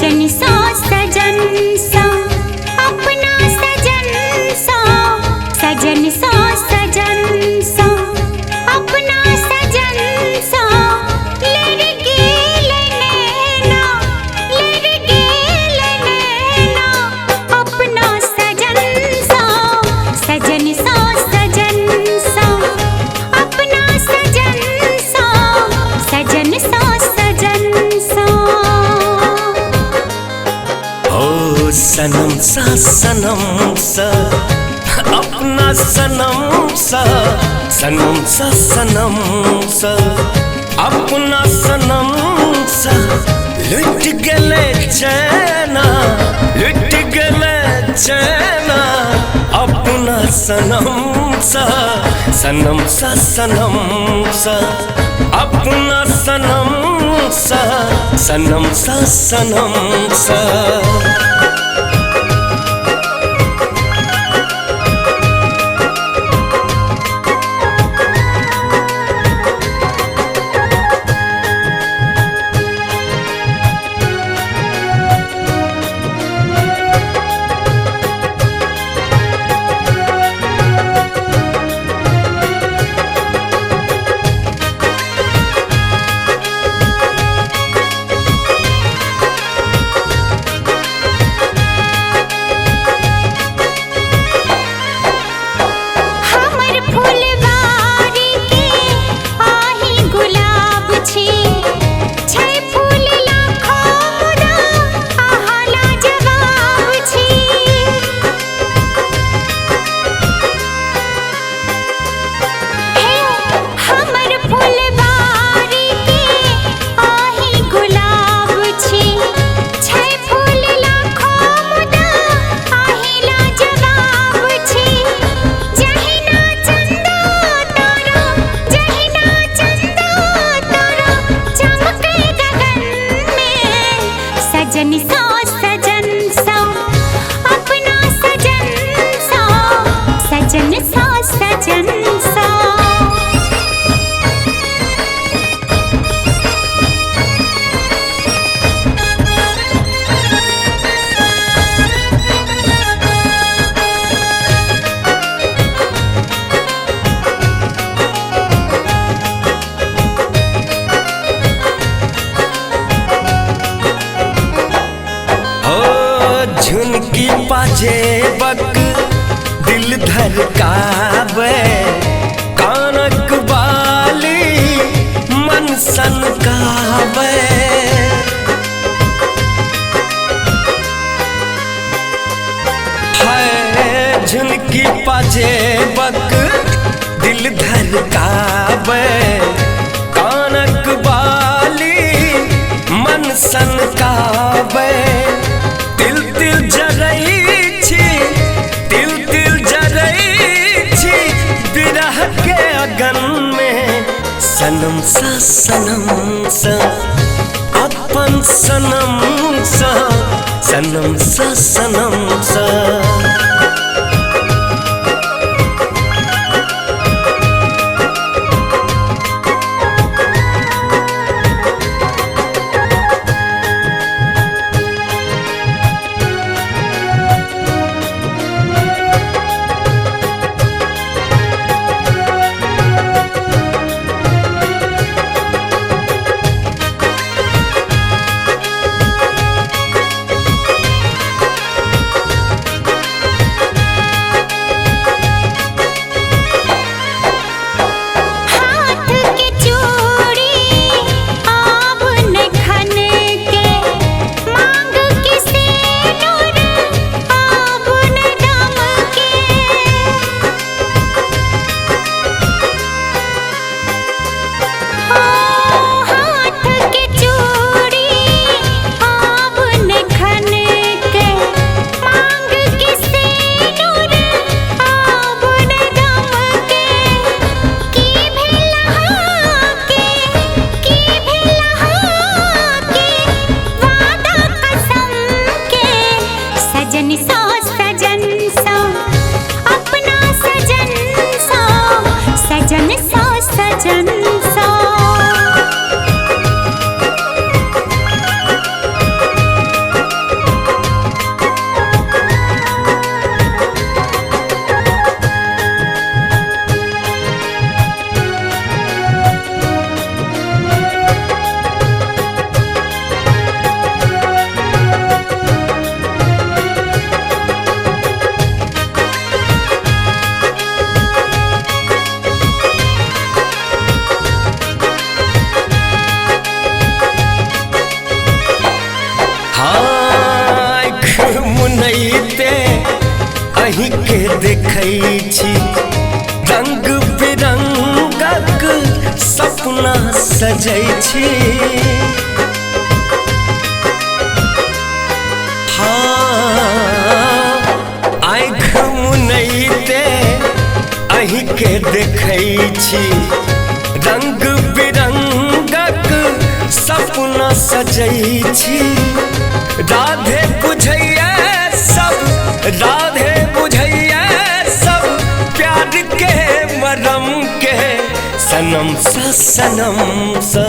सजन सा अपना सजन सा, सजन सा अपना सजन सा, लेर गेल नैना अपना सजन सा, सजन सा अपना सजन सा, सजन सा सनम सा अपना सनम सा, सनम सा अपना सनम सा, लुट गले चैना अपना सनम सा, सनम सा अपना सनम सा, सनम सा झुनकी पाजे बक दिल धड़कावे, कानक बाली मन सनकावे, है झुनकी पाजे बक दिल धड़कावे, कानक बाली मन सनकावे, तिल तिल जरई बिरह के अगन में, सनम सा अपन सनम सा, सनम सा अहीं के देखै छी रंग बिरंगक सपना सजै छी। आँख मुनैते अहीं के देखै छी रंग बिरंगक सपना सजै छी। राधे बुझैया सब, राधे बुझैया सब प्यार के मरम के। सनम सा सनम सा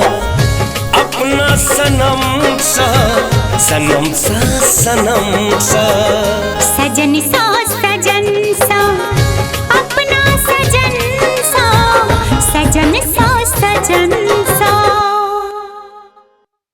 अपना सनम सा, सनम सा सनम सा। सजन सा अपना सजन सा, सजन सा सजन